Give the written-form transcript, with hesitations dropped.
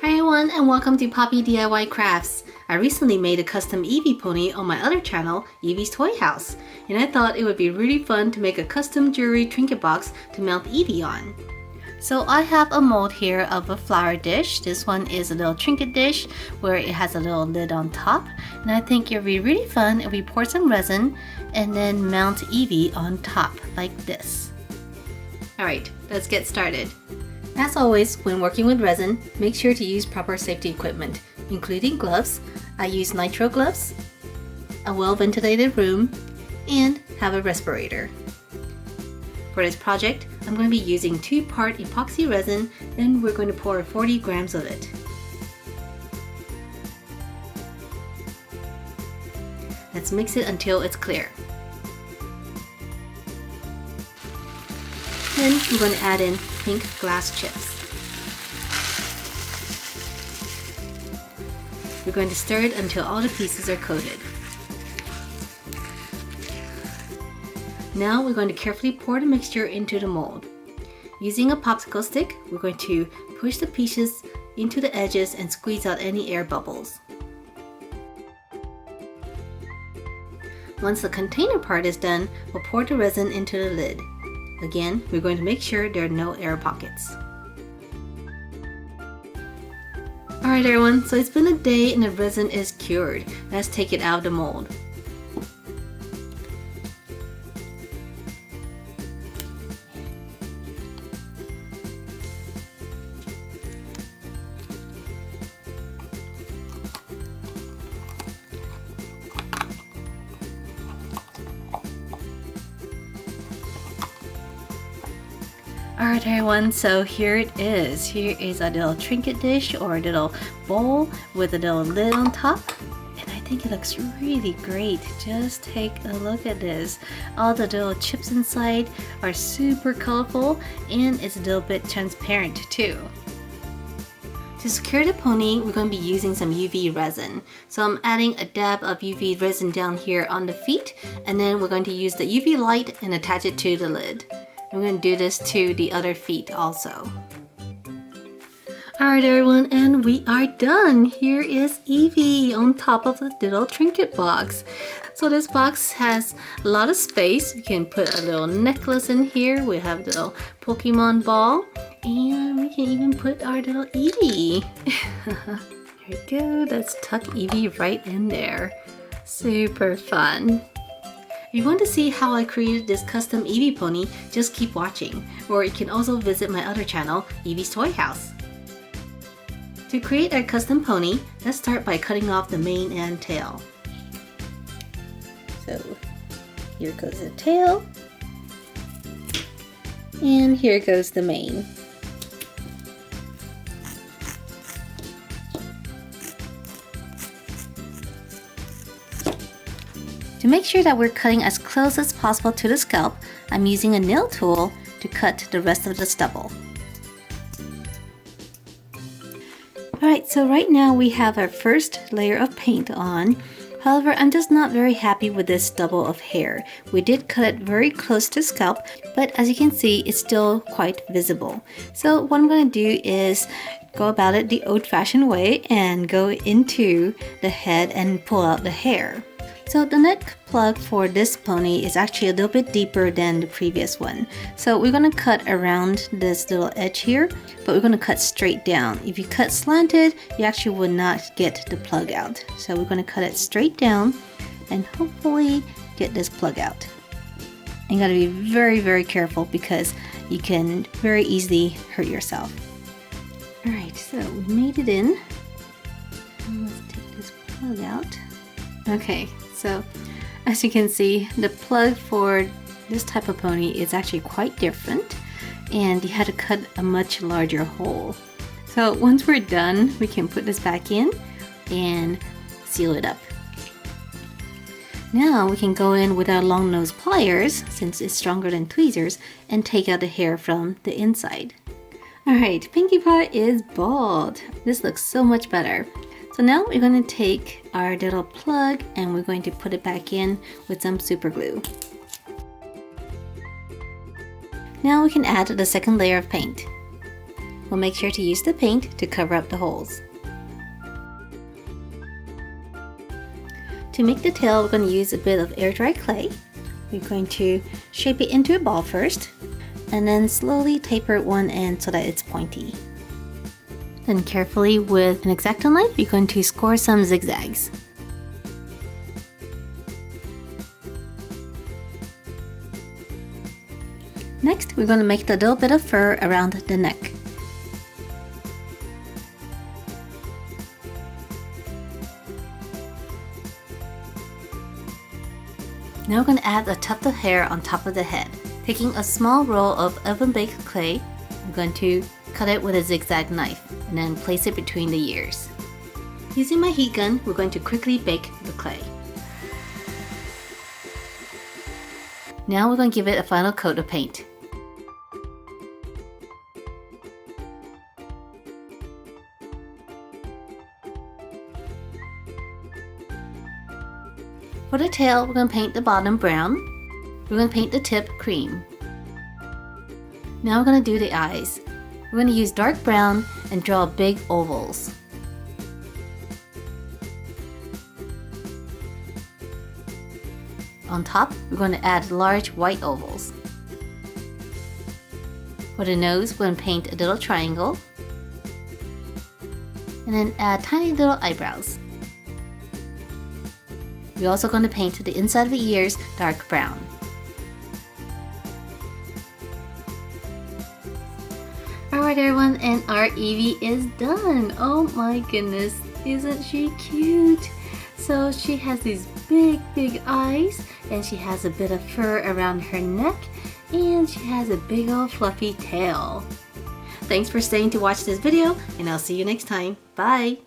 Hi everyone and welcome to Poppy DIY Crafts. I recently made a custom Eevee pony on my other channel, Eevee's Toy House, and I thought it would be really fun to make a custom jewelry trinket box to mount Eevee on. So I have a mold here of a flower dish. This one is a little trinket dish where it has a little lid on top, and I think it would be really fun if we pour some resin and then mount Eevee on top like this. Alright, let's get started. As always, when working with resin, make sure to use proper safety equipment, including gloves. I use nitrile gloves, a well-ventilated room, and have a respirator. For this project, I'm going to be using 2-part epoxy resin, and we're going to pour 40 grams of it. Let's mix it until it's clear. Then we're going to add in pink glass chips. We're going to stir it until all the pieces are coated. Now we're going to carefully pour the mixture into the mold. Using a popsicle stick, we're going to push the pieces into the edges and squeeze out any air bubbles. Once the container part is done, we'll pour the resin into the lid. Again, we're going to make sure there are no air pockets. Alright everyone, so it's been a day and the resin is cured. Let's take it out of the mold. Alright everyone, so here it is. Here is a little trinket dish or a little bowl with a little lid on top. And I think it looks really great. Just take a look at this. All the little chips inside are super colorful and it's a little bit transparent too. To secure the pony, we're going to be using some UV resin. So I'm adding a dab of UV resin down here on the feet, and then we're going to use the UV light and attach it to the lid. I'm going to do this to the other feet also. Alright everyone, and we are done! Here is Eevee on top of the little trinket box. So this box has a lot of space. You can put a little necklace in here. We have the little Pokemon ball. And we can even put our little Eevee. Here we go. Let's tuck Eevee right in there. Super fun. If you want to see how I created this custom Eevee pony, just keep watching. Or you can also visit my other channel, Eevee's Toy House. To create our custom pony, let's start by cutting off the mane and tail. So here goes the tail. And here goes the mane. To make sure that we're cutting as close as possible to the scalp, I'm using a nail tool to cut the rest of the stubble. Alright, so right now we have our first layer of paint on. However, I'm just not very happy with this stubble of hair. We did cut it very close to scalp, but as you can see, it's still quite visible. So what I'm going to do is go about it the old-fashioned way and go into the head and pull out the hair. So the neck plug for this pony is actually a little bit deeper than the previous one. So we're going to cut around this little edge here, but we're going to cut straight down. If you cut slanted, you actually would not get the plug out. So we're going to cut it straight down and hopefully get this plug out. You got to be very, very careful because you can very easily hurt yourself. Alright, so we made it in. Let's take this plug out. Okay, so as you can see, the plug for this type of pony is actually quite different, and you had to cut a much larger hole. So once we're done, we can put this back in and seal it up. Now we can go in with our long nose pliers, since it's stronger than tweezers, and take out the hair from the inside. Alright, Pinkie Pie is bald. This looks so much better. So now we're going to take our little plug and we're going to put it back in with some super glue. Now we can add the second layer of paint. We'll we'll make sure to use the paint to cover up the holes. To make the tail, we're going to use a bit of air dry clay. We're going to shape it into a ball first, and then slowly taper one end so that it's pointy. Then carefully with an X-Acto knife, you're going to score some zigzags. Next, we're going to make the little bit of fur around the neck. Now we're going to add a tuft of hair on top of the head. Taking a small roll of oven-baked clay, I'm going to cut it with a zigzag knife and then place it between the ears. Using my heat gun, we're going to quickly bake the clay. Now we're going to give it a final coat of paint. For the tail, we're going to paint the bottom brown. We're going to paint the tip cream. Now we're going to do the eyes. We're going to use dark brown and draw big ovals. On top, we're going to add large white ovals. For the nose, we're going to paint a little triangle. And then add tiny little eyebrows. We're also going to paint the inside of the ears dark brown. Alright everyone, and our Eevee is done! Oh my goodness, isn't she cute? So she has these big eyes, and she has a bit of fur around her neck, and she has a big old fluffy tail. Thanks for staying to watch this video, and I'll see you next time. Bye!